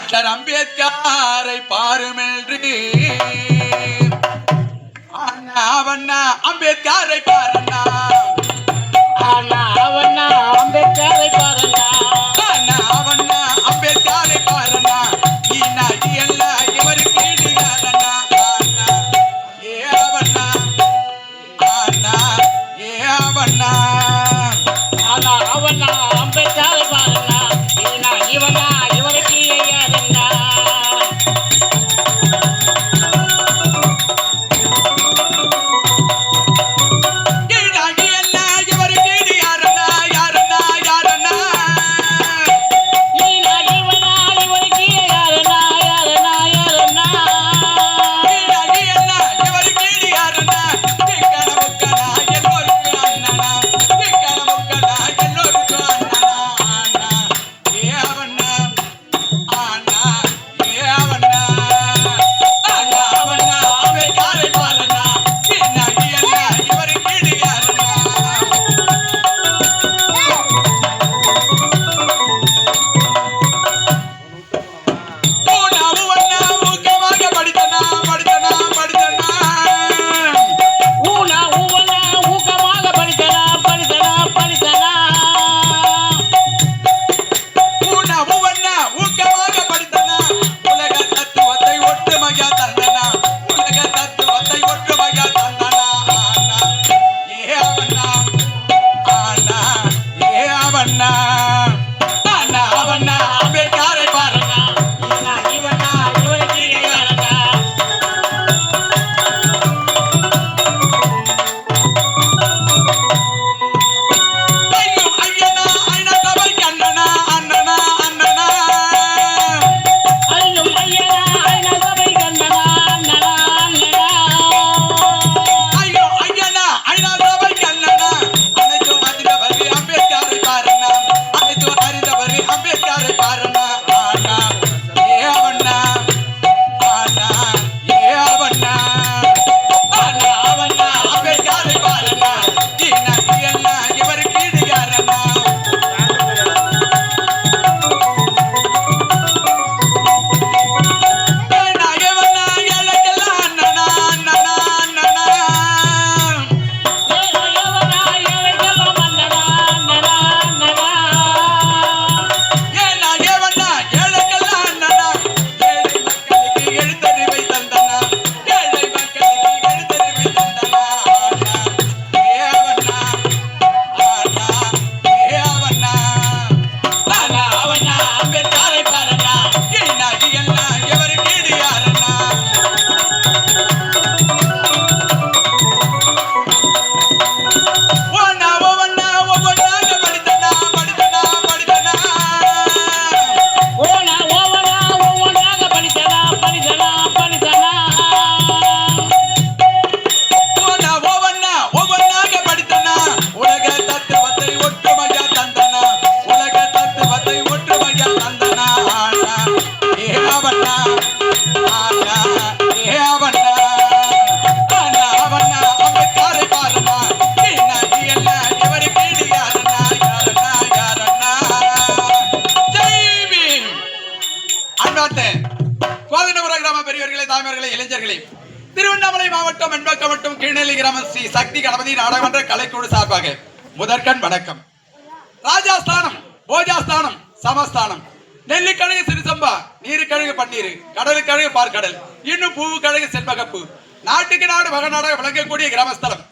Doctor அம்பேத்கரை பாருமென்று அவண்ணா அம்பேத்கரை பாருண்ணா அவண்ணா அம்பேத்கரை பாருண்ணா அவண்ணா அம்பேத்கரை பாருண்ணா ஈனா இல்ல இவருக்கு ஈடுகாரண்ணா ஏ அவண்ணா அண்ணா ஏ அவண்ணா அவண்ணா அம்பேத்கரை பாருண்ணா ஈனா இவனா இவருக்கு ஐயாருண்ணா திருவண்ணாமலை மாவட்டம் என்பக்கவட்டம் கீழ்நெல்லி கிராமம் ஸ்ரீ சக்தி கணபதி நாடகமன்ற கலைக்குழு சார்பாக முதற்கண் வணக்கம். ராஜாஸ்தானம், போஜாஸ்தானம், சமஸ்தானம், நெல்லிக்கழகு சிறுசம்பா, நீருக்கழகு பன்னீர், கடலுக்கழகு பார்க்கடல், இன்னும் பூவு கழகு செண்பகப்பு, நாட்டுக்கு நாடு மகநாடாக விளங்கக்கூடிய கிராமஸ்தலம்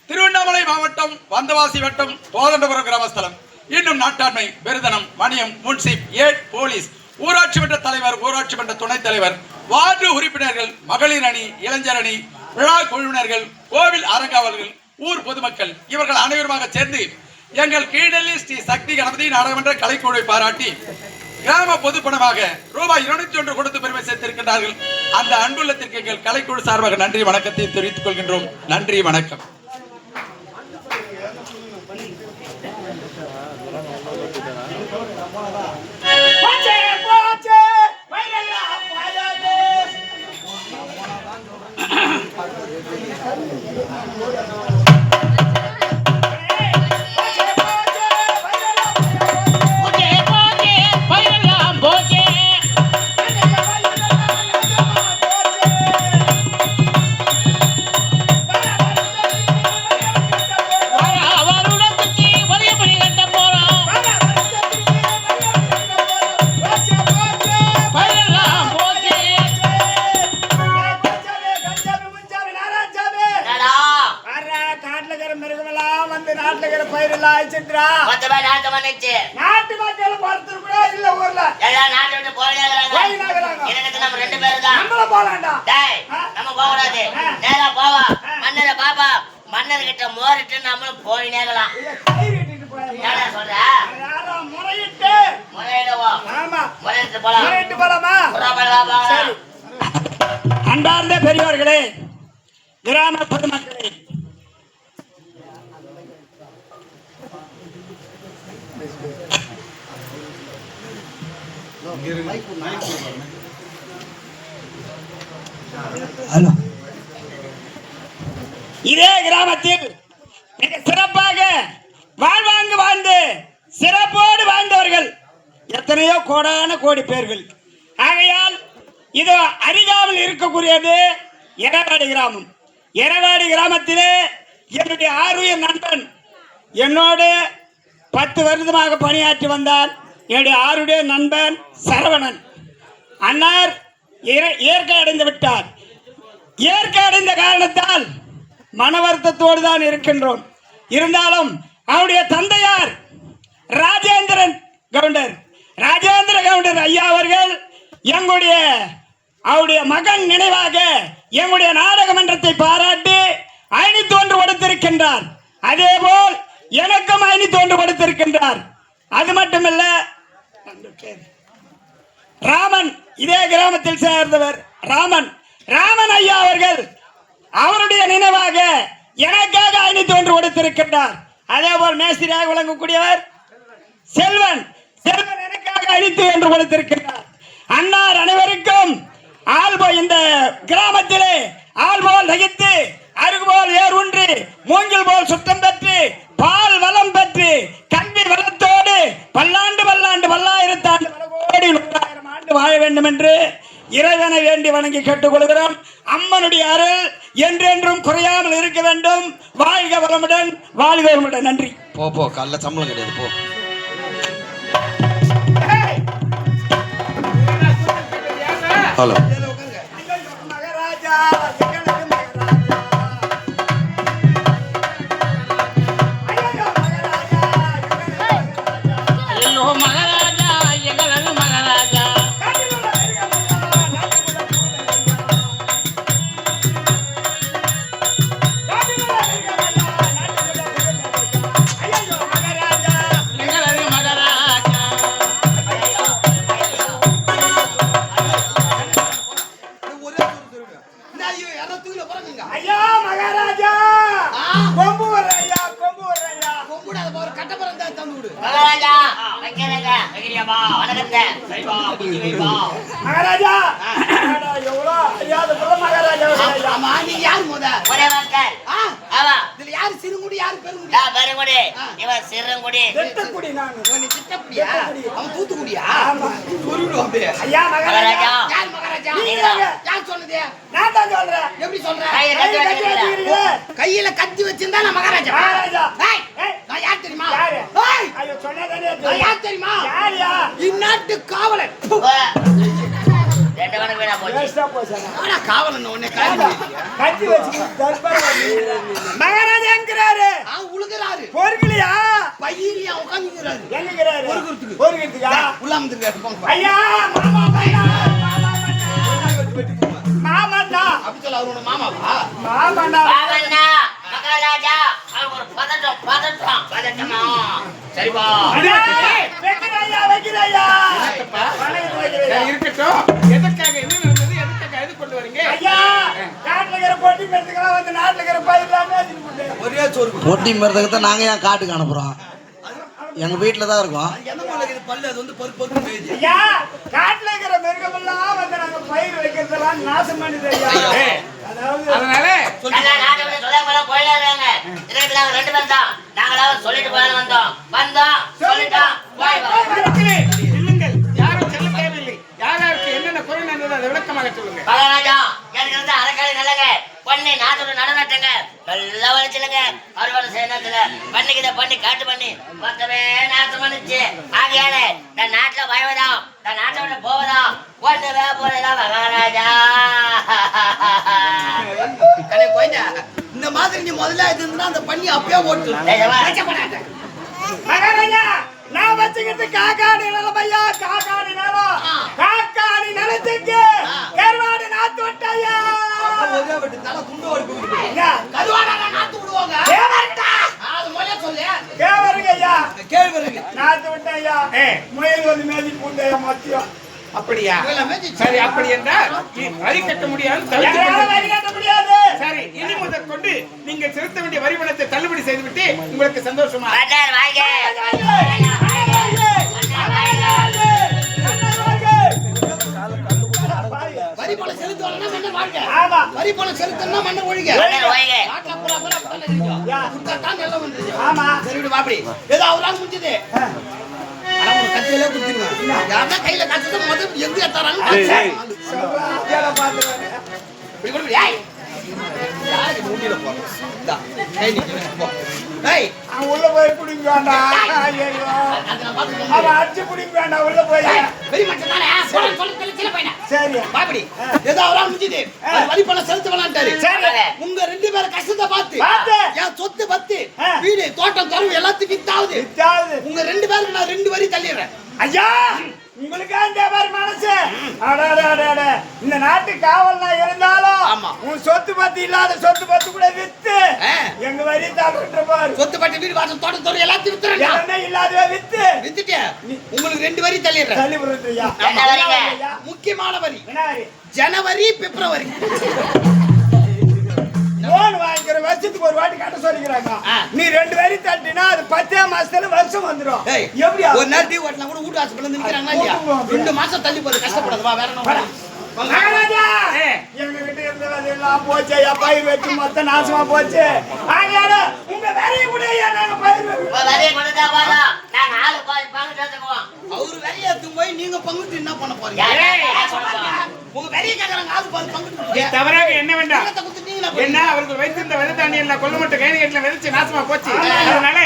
திருவண்ணாமலை மாவட்டம் வந்தவாசி வட்டம் கோதண்டபுரம் கிராமஸ்தலம். இன்னும் நாட்டாண்மை, விருதனம், மணியம், முன்சிப், ஏட், போலீஸ், ஊராட்சி மன்ற தலைவர், ஊராட்சி மன்ற துணைத் தலைவர், வார்டு உறுப்பினர்கள், மகளிர் அணி, இளைஞர் அணி, விழா குழுவினர்கள், கோவில் அறங்காவலர்கள், ஊர் பொதுமக்கள் இவர்கள் அனைவருமாக சேர்ந்து எங்கள் கீழ்நெல்லி ஸ்ரீ சக்தி கணபதி நாடகமன்ற கலைக்குழுவை பாராட்டி கிராம பொதுப்பணமாக ரூபாய் 201 கொடுத்து பெருமை சேர்த்திருக்கின்றார்கள். அந்த அன்புள்ளத்திற்கு எங்கள் கலைக்குழு சார்பாக நன்றி வணக்கத்தை தெரிவித்துக் கொள்கின்றோம். நன்றி, வணக்கம். ரொம்ப நாட்டு மன்னிச்சு நாட்டு மக்கள் பார்த்து கூட இல்ல ஊர்ல எல்லாம் நாட்டை விட்டு போயிடாங்க. எனக்கு நம்ம 2 பேரும் தான். நம்மள போலாம்டா. டேய் நம்ம போக கூடாது. நேரா போவா மன்னரை பாப்பா மன்னர் கிட்ட மோரிட்டு நம்மளும் போயினேகலாம். கை கட்டிட்டு போறேன். என்ன சொல்ற? யாரோ முறையிட்டு முறையிடுவோம். ஆமா முறையிட்டு போலாம். முறையிட்டு போலாமா? சரி. அன்பார்ந்த பெரியவர்களே, கிராம பொதுமக்களே, இதே கிராமத்தில் மிக சிறப்பாக வாழ்வாங்கு வாழ்ந்து சிறப்போடு வாழ்ந்தவர்கள் எத்தனையோ கோடான கோடி பேர்கள். ஆகையால் இது அருகாமல் இருக்கக்கூடியது எரவாடி கிராமம். எரவாடி கிராமத்திலே என்னுடைய ஆர்வீர் நண்பன் என்னோடு 10 வருடமாக பணியாற்றி வந்தார். என்னுடைய ஆருடைய நண்பன் சரவணன் அன்னார் இயற்கை அடைந்து விட்டார். இயற்கை அடைந்த காரணத்தால் மன வருத்தத்தோடு தான் இருக்கின்றோம். இருந்தாலும் அவருடைய தந்தையார் ராஜேந்திர கவுண்டர் ஐயா அவர்கள் அவருடைய மகன் நினைவாக எங்களுடைய நாடக மன்றத்தை பாராட்டி 501 கொடுத்திருக்கின்றார். அதேபோல் எனக்கும் 501 கொடுத்திருக்கின்றார். அது மட்டுமல்ல, ராமன் இதே கிராமத்தில் சேர்ந்தவர் ராமன் ஐயா அவர்கள் அவருடைய நினைவாக எனக்காக 501 கொடுத்திருக்கின்றார். அதேபோல் மேஸ்திரியாக விளங்கக்கூடியவர் செல்வன் எனக்காக 501 கொடுத்திருக்கின்றார். அன்னார் அனைவருக்கும் இந்த கிராமத்திலே ஆள்போல் நகித்து அருகுபோல் ஏர் ஒன்று மூங்கில் போல் சுத்தம் பெற்று பால் வளம் பெற்று கல்வி வளத்தோடு பல்லாண்டு பல்லாயிரத்தாண்டு கோடி 100,000 ஆண்டு வாழ வேண்டும் என்று இறைவனை வேண்டி வணங்கி கேட்டுக்கொள்கிறோம். அம்மனுடைய அருள் என்றென்றும் குறையாமல் இருக்க வேண்டும். வாழ்க வளமுடன், வாழ்க வளமுடன். நன்றி. போ காலைல சம்பளம் கிடையாது போ. ஹலோ கையில கத்தி வச்சிருந்தா நான் மகாராஜா. நான் யார் தெரியுமா? யார் தெரியுமா? இந்நாட்டு காவலன். மகாராஜா என்கிறாரு, உழுகிறாரு, பொறுக்கலையா பையிலியா உட்காந்துக்கிறாரு. எங்கிறாரு? உள்ள வந்துருக்காரு. ஐயா மாமாண்ணா அப்படி சொல்ல அவரோட மாமாவா? மாமாண்ணா மகாராஜா ஒரு பதட்டமா சரிப்பா வைக்கிறாயா இருக்கட்டும். எதற்காக என்ன நடந்தது? எதற்காக எது கொண்டு வரீங்க? ஐயா காட்டுல இருக்கிற பொட்டி மரத்துக்கெல்லாம் வந்து நாட்டுல இருக்கிற பயிர் எல்லாமே ஒரே சோறு பொட்டி மரத்துக்கு தான் நாங்க ஏன் காட்டுக்கு அனுப்புறோம்? எங்க வீட்டுல தான் இருக்கோம். பல்லு அது வந்து பொறுப்பு ஐயா காட்டுல இருக்கிற மிருகமெல்லாம் வந்து நாங்க பயிர் வைக்கிறதெல்லாம் நாசம் பண்ணுது ஐயா. அதனால சொல்லிட்டு போய் வந்தோம் இல்லுங்கள், யாரும் செல்ல தேவையில்லை. யாருக்கு என்னென்ன குறை நடந்தது அதை விளக்கமாக சொல்லுங்க. மகாராஜா எனக்கு வந்து அரைக்காலி நல்லங்க பண்ணி நாட்டோட நடனட்டங்க நல்லா வளைச்சுலங்க அறுவடை செய்யணுங்க பண்ணி காட்டு பண்ணி மொத்தமே நாசம் பண்ணிச்சு. ஆகையால நான் நாட்டுல வாழ்வதா நான் நாட்டோட போவதா ஒண்ணுவே போறதா மகாராஜா. இந்த மாதிரி நீ முதல்ல இருந்தா அந்த பண்ணி அப்பயே ஓட்டு. மகாராஜா நான் வச்சுக்கிட்டு காக்காடி நிலம் ஐயா, காக்காடி நிலம், காக்காடி நிலத்துக்கு கருவாடு நாத்து விட்டாயா. கேவருங்க ஐயா, நாத்து விட்டாயா. முயல் வந்து மேதி பூண்டையா மத்தியம். அப்படியா? சரி, அப்படி என்றால் வரி கட்ட முடியாது, வரி கட்ட முடியாது. சரி, இனி முதல் கொண்டு நீங்கள் செலுத்த வேண்டிய வரி பணத்தை தள்ளுபடி செய்துவிட்டு உங்களுக்கு சந்தோஷமா? பட்டார் வாங்க. வரி பணம் செலுத்துவாங்கன்னா மன்னர் வாழ்க. ஆமா. வரி பணம் செலுத்தணும்னா மன்னர் ஒழிக. மன்னர் ஒழிக. நாட்டுல பூரா பூரா பணம் கிடைக்கும். குடுத்தாதான் நல்லா வந்துருச்சு. ஆமா. சரி விடு வாப்படி. ஏதோ அவரால முடிஞ்சது. ஆனா உனக்கு கத்தியிலே குடுத்துருவேன். யாரா கையில காசுது முதல்ல எங்க தராங்க? இப்படி கொடு. ஏய். யாருக்கு மூடில போறோம்? இந்தா. கை நிக்கு போ. ஏய், அவன் உள்ள போய் குடிக்க வேண்டாம். ஐயோ. அத நான் பாத்துக்கிறேன். அவன் அடிச்சு குடிக்க வேண்டாம், உள்ள போய். வெரி மச்ச தானே. சொல்லு சின்ன பையனா. சரி. வாப்படி. ஏதோ அவரால முடிஞ்சது. வரி பணம் செலுத்த வேணாம்ட்டாரு. சரி. உங்க ரெண்டு பேரும் கஷ்டத்தை பார்த்து என் சொத்து பத்து ஆ. வீடு தோட்டம் தரவு எல்லாத்தையும் வித்தாவது வித்தாவது. உங்க ரெண்டு பேருக்கு நான் 2 வரி தள்ளிடுறேன். ஐயா, உங்களுக்கு இந்த மாதிரி மனசு. அடடடடட. இந்த நாட்டு காவல்னா இருந்தாலும் ஆமா. உன் சொத்து பத்து இல்லாத சொத்து பத்து கூட வித்து ஆ. எங்க வரி தாக்கிட்டு பாரு. சொத்து பட்டு வீடு வாசல் தோட்டம் தரவு எல்லாத்தையும் வித்துறேன். எல்லாமே இல்லாதவே வித்து வித்துட்டேன். உங்களுக்கு 2 வரி தள்ளிடுறேன். தள்ளி விடுறியா? என்ன வரிங்க? முக்கியமான வரி என்ன வரி? ஜனவரி பிப்ரவரி. லோன் வாங்கிக்கிற வருஷத்துக்கு ஒரு வாட்டி கட்ட சொல்லிக்கிறாங்க. ஆ. நீ 2 வரி தட்டினா அது 10 மாசத்துல வருஷம் வந்துடும். ஏய், எப்படியா? ஒரு நாள் டீ ஓட்டலாம் கூட வீட்டு வாசல் வந்து நிக்கிறாங்களா இல்லையா? 2 மாசம் தள்ளி போகுது, கஷ்டப்படாது. வா வேற என்ன? மகாராஜா, எங்க கிட்ட இருந்த எல்லாம் போச்சு. என் பயிர் வச்சு மொத்தம் நாசமா போச்சு. ஆகையால உங்க வேலையை கூட நாங்க பயிர் உங்க வரியை கொடுத்தா போதும். நாங்க ஆளு பங்கு சேர்த்துக்குவோம். அவரு வேலையை எடுத்து போய் நீங்க பங்குட்டு என்ன பண்ண போறீங்க? யார் சொல்லுவோம்? உங்க வேலையை கேக்குறாங்க, ஆளு பால் பங்குட்டு இது தவறாக என்ன வேண்டாம். பணத்தை கொடுத்து நீங்களா என்ன அவர்கள் வைத்திருந்த விதை தானியம் கொல்லமட்ட கைதிகட்டில விதைச்சு நாசமா போச்சு. அதனால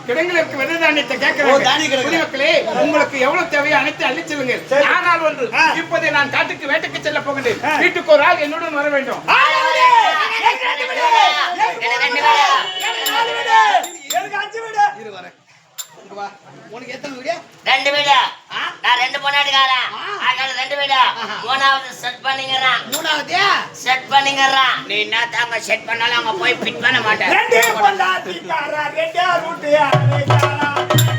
கிடங்களுக்கு விதை தானியத்தை ஓ, கேட்கிறேன். தானிய கிடங்கு. குடிமக்களே, உங்களுக்கு எவ்வளவு தேவையோ அனைத்து அள்ளிச் செல்லுங்கள். ஆனால் ஒன்று, இப்போதே நான் காட்டுக்கு வேட்டைக்கு செல்ல போகிறேன். வீட்டுக்கு ஒரு ஆள் என்னுடன் வர வேண்டும். எனக்கு 5 வீடு. இரு வரேன். இங்க வா. உனக்கு எத்தனை வீடு? 2 வீடு. நான் 2 பொண்டாட்டிக்காரன். அதனால 2 வீடு. 3வது செட் பண்ணிங்கறான். மூணாவது செட் பண்ணிங்கறான். நீ என்ன தாங்க செட் பண்ணாலும் அங்க போய் ஃபிட் பண்ண மாட்டேன். 2 பொண்டாட்டிக்காரா, 2 ரூட்டு அரைக்காரா.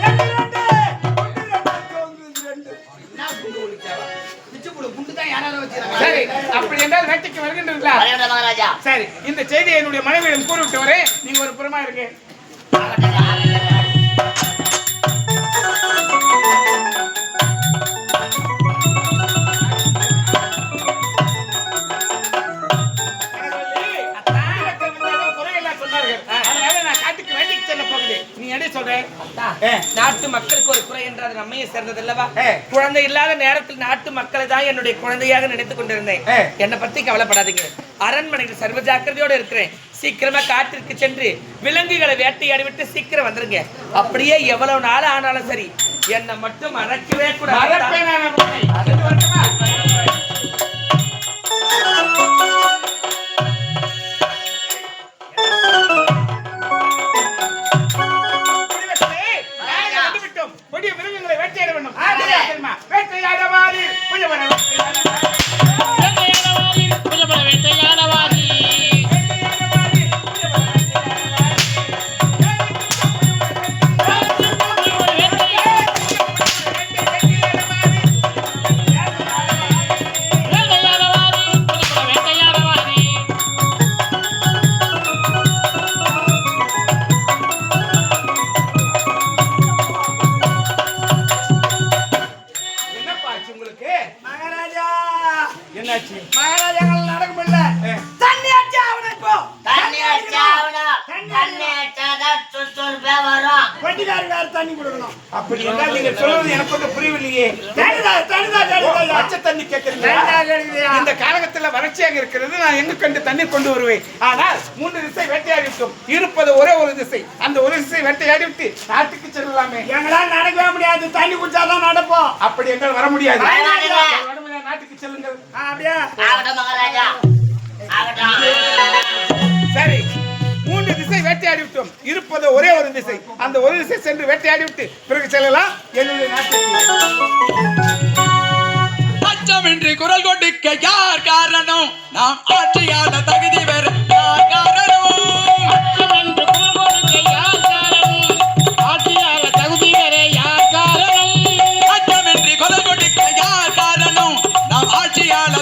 2 என்ன குண்டு குடிச்சாவா? பிச்சுப்புல குண்டு தான் யாராவது வச்சிருக்காங்க. சரி, அப்படி என்றால் வேட்டைக்கு வருகின்றீர்களா? வரையட மகாராஜா. சரி, இந்த செய்தியை என்னுடைய மனைவியிடம் கூறிவிட்டு வரேன். நீங்க ஒரு புறமா இருங்க. நாட்டு மக்களுக்கு ஒரு குறை என்று அது நம்மையே சேர்ந்தது அல்லவா? குழந்தை இல்லாத நேரத்தில் நாட்டு மக்களை தான் என்னுடைய குழந்தையாக நினைத்துக் கொண்டிருந்தேன். என்னை பத்தி கவலைப்படாதீங்க. அரண்மனையில் சர்வ ஜாக்கிரதையோடு இருக்கிறேன். சீக்கிரமா காட்டிற்கு சென்று விலங்குகளை வேட்டையாடி விட்டு சீக்கிரம் வந்துருங்க. அப்படியே எவ்வளவு நாள் ஆனாலும் சரி, என்னை மட்டும் மறக்கவே கூடாது. கொடிய மிருகங்களை வேட்டையாட வேண்டும். வேட்டையாடவாரி மகாராஜா, என்னாச்சு? மகாராஜாக்கள் நடக்கும் இல்ல. தண்ணி அடிச்சா அவனுக்கு தண்ணி அடிச்சாவணும். தண்ணி அடிச்சாதான் சுறுசுறுப்பா வரும். வண்டிக்காரங்க வேற தண்ணி கொடுக்கணும். அப்படி என்றால் நீங்க சொல்வது எனக்கு ஒன்றும் புரியவில்லையே. பச்சை தண்ணி கேட்கிறீங்களா? இந்த காலகட்டத்தில் வறட்சியாக இருக்கிறது. நான் எங்கு கண்டு தண்ணீர் கொண்டு வருவேன். ஆனால் 3 திசை வேட்டையாடி விட்டோம். இருப்பது ஒரே ஒரு திசை. அந்த ஒரு திசை வேட்டையாடி விட்டு நாட்டுக்கு செல்லலாமே. எங்களால் நடக்கவே முடியாது. தண்ணி குடிச்சாதான் நடப்போம். அப்படி என்றால் வர முடியாது. வரமாட்டீங்க. நாட்டுக்கு செல்லுங்கள். அப்படியே ஆகட்டும் மகாராஜா, ஆகட்டும். சரி, 3 திசை திசை வேட்டையாடி விட்டோம். இருப்பது ஒரே ஒரு திசை. அந்த ஒரு திசை சென்று வேட்டையாடி விட்டு பிறகு செல்லலாம் என்னுடைய நாட்டுக்கு. அச்சமின்றி குரல் கொடுக்க யார் காரணம்? நாம் ஆட்சியாள தகுதி வேறு யார் காரணம்? அச்சமென்று குரல் கொடுக்க யார் காரணம்? ஆட்சியாள தகுதி வேற யார் காரணம்? அச்சமின்றி குரல் கொடுக்க யார் காரணம்? நாம் ஆட்சியாள